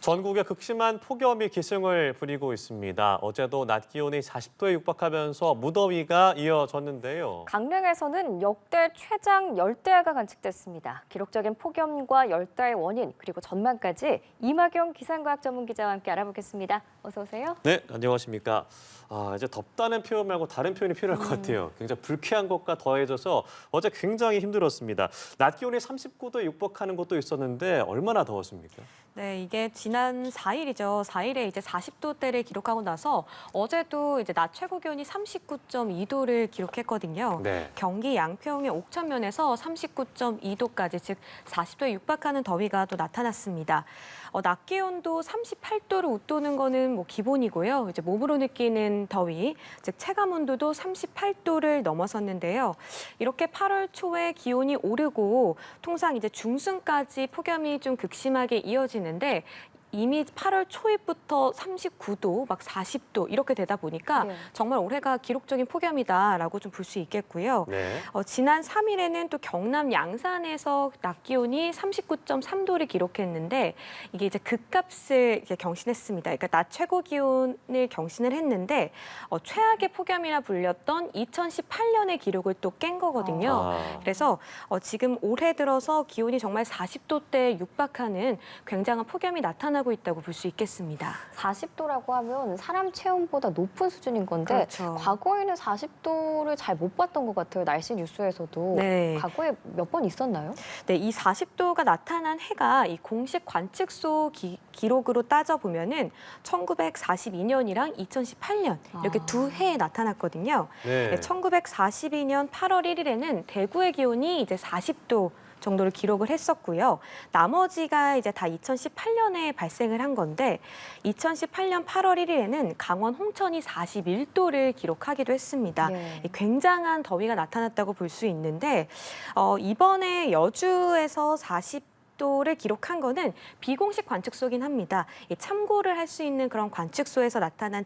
전국에 극심한 폭염이 기승을 부리고 있습니다. 어제도 낮 기온이 40도에 육박하면서 무더위가 이어졌는데요. 강릉에서는 역대 최장 열대야가 관측됐습니다. 기록적인 폭염과 열대의 원인 그리고 전망까지 이마경 기상과학 전문 기자와 함께 알아보겠습니다. 어서 오세요. 네, 안녕하십니까. 이제 덥다는 표현 말고 다른 표현이 필요할 것 같아요. 굉장히 불쾌한 것과 더해져서 어제 굉장히 힘들었습니다. 낮 기온이 39도에 육박하는 곳도 있었는데 얼마나 더웠습니까? 네, 이게 지난 4일이죠. 4일에 이제 40도대를 기록하고 나서 어제도 이제 낮 최고 기온이 39.2도를 기록했거든요. 네. 경기 양평의 옥천면에서 39.2도까지, 즉 40도에 육박하는 더위가 또 나타났습니다. 낮 기온도 38도를 웃도는 거는 뭐 기본이고요. 이제 몸으로 느끼는 더위, 즉 체감 온도도 38도를 넘어섰는데요. 이렇게 8월 초에 기온이 오르고 통상 이제 중순까지 폭염이 좀 극심하게 이어지는데 이미 8월 초입부터 39도, 막 40도 이렇게 되다 보니까 네. 정말 올해가 기록적인 폭염이다라고 좀 볼 수 있겠고요. 네. 지난 3일에는 또 경남 양산에서 낮 기온이 39.3도를 기록했는데 이게 이제 극값을 이제 경신했습니다. 그러니까 낮 최고 기온을 경신을 했는데 최악의 폭염이라 불렸던 2018년의 기록을 또 깬 거거든요. 그래서 지금 올해 들어서 기온이 정말 40도대에 육박하는 굉장한 폭염이 나타나고 있다고 볼 수 있겠습니다. 40도라고 하면 사람 체온보다 높은 수준인 건데 그렇죠. 과거에는 40도를 잘 못 봤던 것 같아요. 날씨 뉴스에서도. 네. 과거에 몇 번 있었나요? 네, 이 40도가 나타난 해가 이 공식 관측소 기록으로 따져보면은 1942년이랑 2018년 이렇게 두 해에 나타났거든요. 네. 1942년 8월 1일에는 대구의 기온이 이제 40도 정도를 기록을 했었고요. 나머지가 이제 다 2018년에 발생을 한 건데 2018년 8월 1일에는 강원 홍천이 41도를 기록하기도 했습니다. 네. 굉장한 더위가 나타났다고 볼 수 있는데 이번에 여주에서 40도를 기록한 거는 비공식 관측소긴 합니다. 참고를 할 수 있는 그런 관측소에서 나타난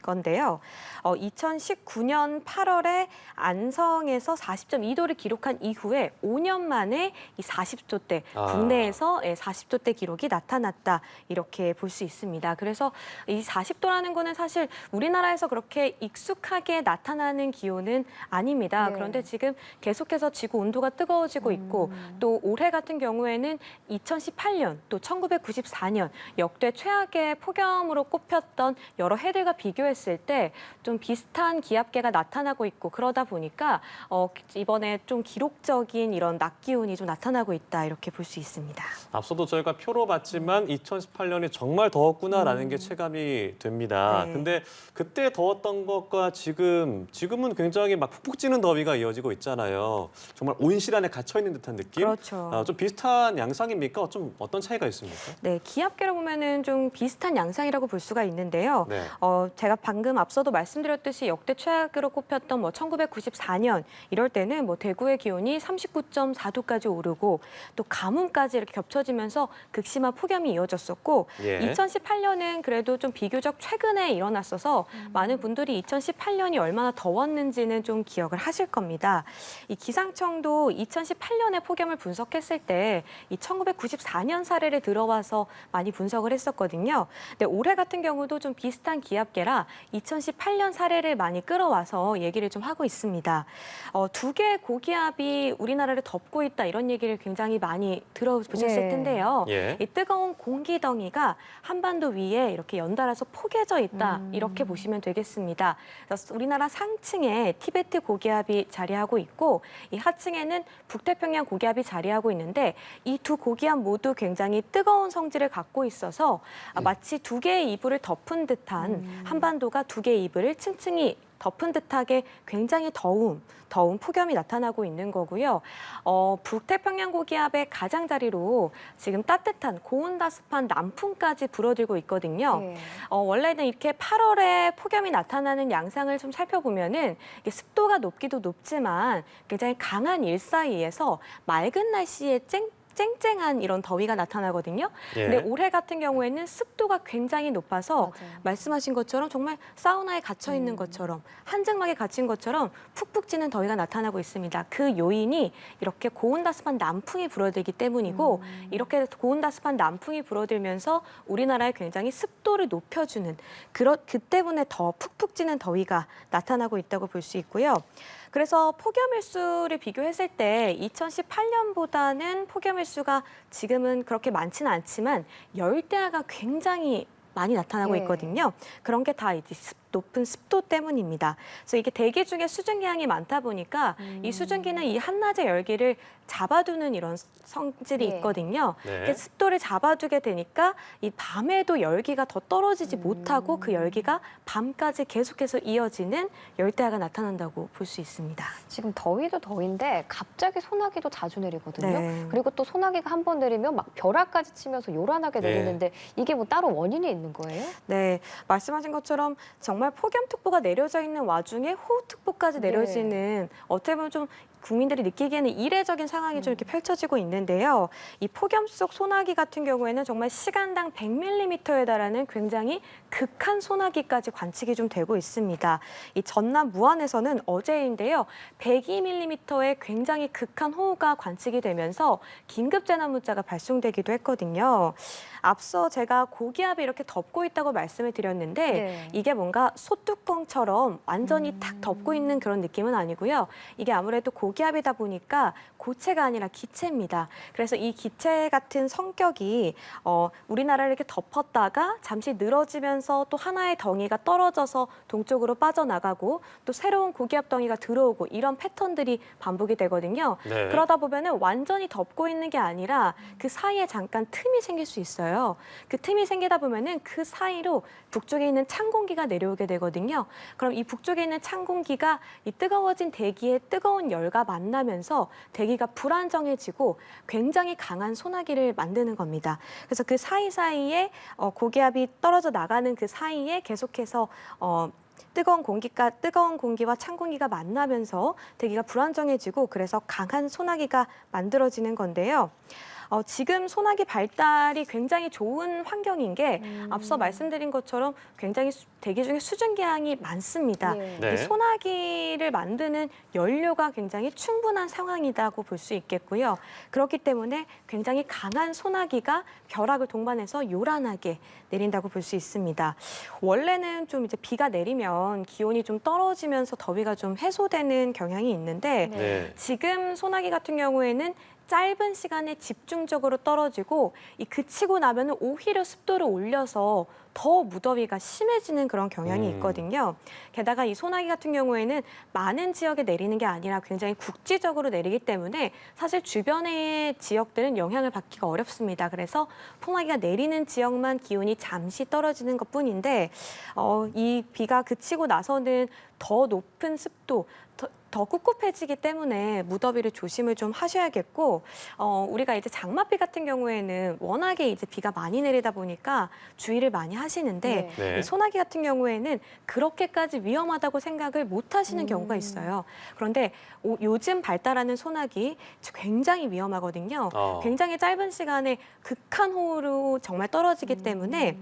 건데요. 2019년 8월에 안성에서 40.2도를 기록한 이후에 5년 만에 이 40도대, 국내에서 40도대 기록이 나타났다. 이렇게 볼 수 있습니다. 그래서 이 40도라는 거는 사실 우리나라에서 그렇게 익숙하게 나타나는 기온은 아닙니다. 네. 그런데 지금 계속해서 지구 온도가 뜨거워지고 있고 또 올해 같은 경우에는 2018년 또 1994년 역대 최악의 폭염으로 꼽혔던 여러 해들과 비교했을 때 좀 비슷한 기압계가 나타나고 있고 그러다 보니까 이번에 좀 기록적인 이런 낮 기온이 좀 나타나고 있다 이렇게 볼 수 있습니다. 앞서도 저희가 표로 봤지만 2018년이 정말 더웠구나라는 게 체감이 됩니다. 네. 근데 그때 더웠던 것과 지금은 굉장히 막 푹푹 찌는 더위가 이어지고 있잖아요. 정말 온실 안에 갇혀 있는 듯한 느낌? 그렇죠. 좀 비슷한 양상입니까? 좀 어떤 차이가 있습니까? 네, 기압계로 보면은 좀 비슷한 양상이라고 볼 수가 있는데요. 네. 제가 방금 앞서도 말씀드렸듯이 역대 최악으로 꼽혔던 1994년 이럴 때는 대구의 기온이 39.4도까지 오르고 또 가뭄까지 이렇게 겹쳐지면서 극심한 폭염이 이어졌었고 예. 2018년은 그래도 좀 비교적 최근에 일어났어서 많은 분들이 2018년이 얼마나 더웠는지는 좀 기억을 하실 겁니다. 이 기상청도 2018년의 폭염을 분석했을 때 이 1994년 사례를 들어와서 많이 분석을 했었거든요. 근데 올해 같은 경우도 좀 비슷한 기압계라 2018년 사례를 많이 끌어와서 얘기를 좀 하고 있습니다. 두 개의 고기압이 우리나라를 덮고 있다 이런 얘기를 굉장히 많이 들어보셨을 네. 텐데요. 예. 이 뜨거운 공기덩이가 한반도 위에 이렇게 연달아서 포개져 있다 이렇게 보시면 되겠습니다. 그래서 우리나라 상층에 티베트 고기압이 자리하고 있고 이 하층에는 북태평양 고기압이 자리하고 있는데 이 두 고기압 모두 굉장히 뜨거운 성질을 갖고 있어서 마치 두 개의 이불을 덮은 듯한 한반도가 두 개의 이불을 층층이 덮은 듯하게 굉장히 더운 폭염이 나타나고 있는 거고요. 북태평양 고기압의 가장자리로 지금 따뜻한 고온다습한 남풍까지 불어들고 있거든요. 네. 원래는 이렇게 8월에 폭염이 나타나는 양상을 좀 살펴보면은 이게 습도가 높기도 높지만 굉장히 강한 일사이에서 맑은 날씨에 쨍쨍한 이런 더위가 나타나거든요. 예. 근데 올해 같은 경우에는 습도가 굉장히 높아서 맞아요. 말씀하신 것처럼 정말 사우나에 갇혀 있는 것처럼 한증막에 갇힌 것처럼 푹푹 찌는 더위가 나타나고 있습니다. 그 요인이 이렇게 고온다습한 남풍이 불어들기 때문이고 이렇게 고온다습한 남풍이 불어들면서 우리나라에 굉장히 습도를 높여주는 그 때문에 더 푹푹 찌는 더위가 나타나고 있다고 볼 수 있고요. 그래서 폭염일수를 비교했을 때 2018년보다는 폭염일수가 지금은 그렇게 많지는 않지만 열대야가 굉장히 많이 나타나고 예. 있거든요. 그런 게 다 이제 높은 습도 때문입니다. 그래서 이게 대기 중에 수증기량이 많다 보니까 이 수증기는 이 한낮의 열기를 잡아두는 이런 성질이 예. 있거든요. 네. 이렇게 습도를 잡아두게 되니까 이 밤에도 열기가 더 떨어지지 못하고 그 열기가 밤까지 계속해서 이어지는 열대야가 나타난다고 볼 수 있습니다. 지금 더위도 더위인데 갑자기 소나기도 자주 내리거든요. 네. 그리고 또 소나기가 한 번 내리면 막 벼락까지 치면서 요란하게 네. 내리는데 이게 뭐 따로 원인이 있는 거예요? 네, 말씀하신 것처럼 정말 폭염특보가 내려져 있는 와중에 호우특보까지 네. 내려지는 어떻게 보면 좀 국민들이 느끼기에는 이례적인 상황이 좀 이렇게 펼쳐지고 있는데요. 이 폭염 속 소나기 같은 경우에는 정말 시간당 100mm에 달하는 굉장히 극한 소나기까지 관측이 좀 되고 있습니다. 이 전남 무안에서는 어제인데요. 102mm의 굉장히 극한 호우가 관측이 되면서 긴급 재난 문자가 발송되기도 했거든요. 앞서 제가 고기압이 이렇게 덮고 있다고 말씀을 드렸는데 네. 이게 뭔가 소뚜껑처럼 완전히 탁 덮고 있는 그런 느낌은 아니고요. 이게 아무래도 고기압이다 보니까 고체가 아니라 기체입니다. 그래서 이 기체 같은 성격이 우리나라를 이렇게 덮었다가 잠시 늘어지면서 또 하나의 덩이가 떨어져서 동쪽으로 빠져나가고 또 새로운 고기압 덩이가 들어오고 이런 패턴들이 반복이 되거든요. 네. 그러다 보면은 완전히 덮고 있는 게 아니라 그 사이에 잠깐 틈이 생길 수 있어요. 그 틈이 생기다 보면은 그 사이로 북쪽에 있는 찬 공기가 내려오게 되거든요. 그럼 이 북쪽에 있는 찬 공기가 이 뜨거워진 대기의 뜨거운 열과 만나면서 대기가 불안정해지고 굉장히 강한 소나기를 만드는 겁니다. 그래서 그 사이사이에 고기압이 떨어져 나가는 그 사이에 계속해서 뜨거운 공기와 찬 공기가 만나면서 대기가 불안정해지고 그래서 강한 소나기가 만들어지는 건데요. 지금 소나기 발달이 굉장히 좋은 환경인 게 앞서 말씀드린 것처럼 굉장히 대기 중에 수증기량이 많습니다. 예. 네. 이 소나기를 만드는 연료가 굉장히 충분한 상황이라고 볼 수 있겠고요. 그렇기 때문에 굉장히 강한 소나기가 벼락을 동반해서 요란하게 내린다고 볼 수 있습니다. 원래는 좀 이제 비가 내리면 기온이 좀 떨어지면서 더위가 좀 해소되는 경향이 있는데 네. 지금 소나기 같은 경우에는 짧은 시간에 집중적으로 떨어지고 이 그치고 나면은 오히려 습도를 올려서 더 무더위가 심해지는 그런 경향이 있거든요. 게다가 이 소나기 같은 경우에는 많은 지역에 내리는 게 아니라 굉장히 국지적으로 내리기 때문에 사실 주변의 지역들은 영향을 받기가 어렵습니다. 그래서 소나기가 내리는 지역만 기온이 잠시 떨어지는 것뿐인데 이 비가 그치고 나서는 더 높은 습도, 더 꿉꿉해지기 때문에 무더위를 조심을 좀 하셔야겠고 우리가 이제 장맛비 같은 경우에는 워낙에 이제 비가 많이 내리다 보니까 주의를 많이 하시는데 네. 이 소나기 같은 경우에는 그렇게까지 위험하다고 생각을 못 하시는 경우가 있어요. 그런데 요즘 발달하는 소나기 굉장히 위험하거든요. 굉장히 짧은 시간에 극한 호우로 정말 떨어지기 때문에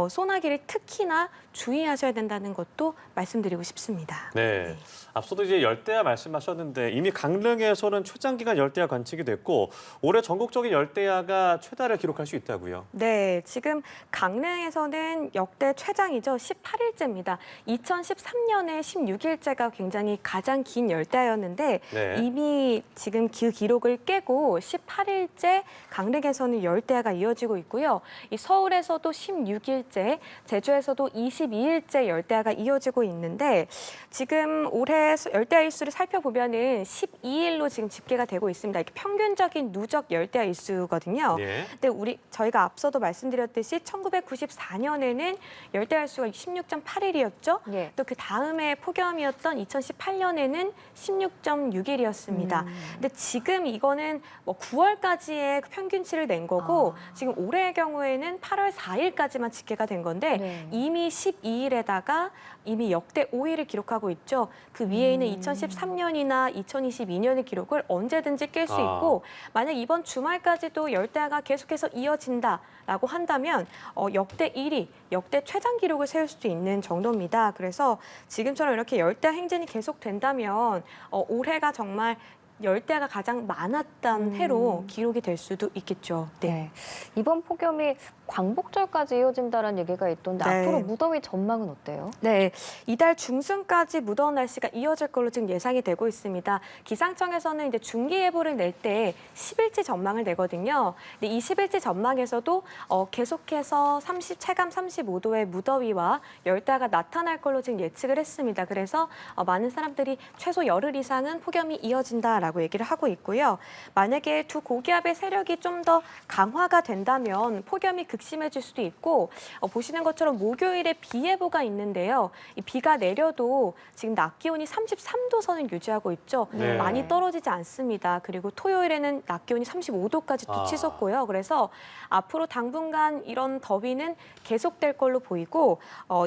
소나기를 특히나 주의하셔야 된다는 것도 말씀드리고 싶습니다. 네. 앞서도 이제 열대야 말씀하셨는데 이미 강릉에서는 최장기간 열대야 관측이 됐고 올해 전국적인 열대야가 최다를 기록할 수 있다고요. 네, 지금 강릉에서는 역대 최장이죠. 18일째입니다. 2013년에 16일째가 굉장히 가장 긴 열대야였는데 네. 이미 지금 그 기록을 깨고 18일째 강릉에서는 열대야가 이어지고 있고요. 이 서울에서도 16일째, 제주에서도 22일째 열대야가 이어지고 있는데 지금 올해 열대야 일수를 살펴보면은 12일로 지금 집계가 되고 있습니다. 이렇게 평균적인 누적 열대야 일수거든요. 네. 근데 저희가 앞서도 말씀드렸듯이 1994년에는 열대야 일수가 16.8일이었죠. 예. 또 그 다음에 폭염이었던 2018년에는 16.6일이었습니다. 근데 지금 이거는 뭐 9월까지의 평균치를 낸 거고 지금 올해의 경우에는 8월 4일까지만 집계가 된 건데 네. 이미 12일에다가 이미 역대 5위를 기록하고 있죠. 그 위에 있는 2014 2023년이나 2022년의 기록을 언제든지 깰 수 아. 있고 만약 이번 주말까지도 열대야가 계속해서 이어진다라고 한다면 역대 1위, 역대 최장 기록을 세울 수도 있는 정도입니다. 그래서 지금처럼 이렇게 열대야 행진이 계속된다면 올해가 정말 열대야가 가장 많았던 해로 기록이 될 수도 있겠죠. 네. 이번 폭염이 광복절까지 이어진다는 얘기가 있던데 네. 앞으로 무더위 전망은 어때요? 네, 이달 중순까지 무더운 날씨가 이어질 걸로 지금 예상이 되고 있습니다. 기상청에서는 이제 중기예보를 낼 때 10일치 전망을 내거든요. 근데 이 10일치 전망에서도 계속해서 체감 35도의 무더위와 열대야가 나타날 걸로 지금 예측을 했습니다. 그래서 많은 사람들이 최소 열흘 이상은 폭염이 이어진다라고 얘기를 하고 있고요. 만약에 두 고기압의 세력이 좀 더 강화가 된다면 폭염이 극심해질 수도 있고 보시는 것처럼 목요일에 비 예보가 있는데요. 이 비가 내려도 지금 낮 기온이 33도 선을 유지하고 있죠. 네. 많이 떨어지지 않습니다. 그리고 토요일에는 낮 기온이 35도까지 또 치솟고요. 그래서 앞으로 당분간 이런 더위는 계속될 걸로 보이고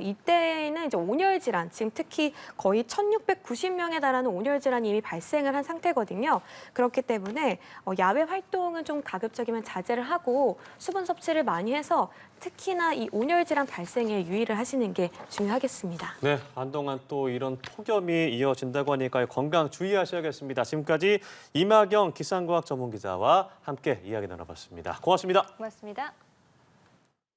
이때는 이제 온열 질환, 지금 특히 거의 1,690명에 달하는 온열 질환이 이미 발생을 한 상태거든요. 그렇기 때문에 야외 활동은 좀 가급적이면 자제를 하고 수분 섭취를 많이 해서 특히나 이 온열 질환 발생에 유의를 하시는 게 중요하겠습니다. 네, 한동안 또 이런 폭염이 이어진다고 하니까 건강 주의하셔야겠습니다. 지금까지 이마경 기상과학 전문기자와 함께 이야기 나눠봤습니다. 고맙습니다. 고맙습니다.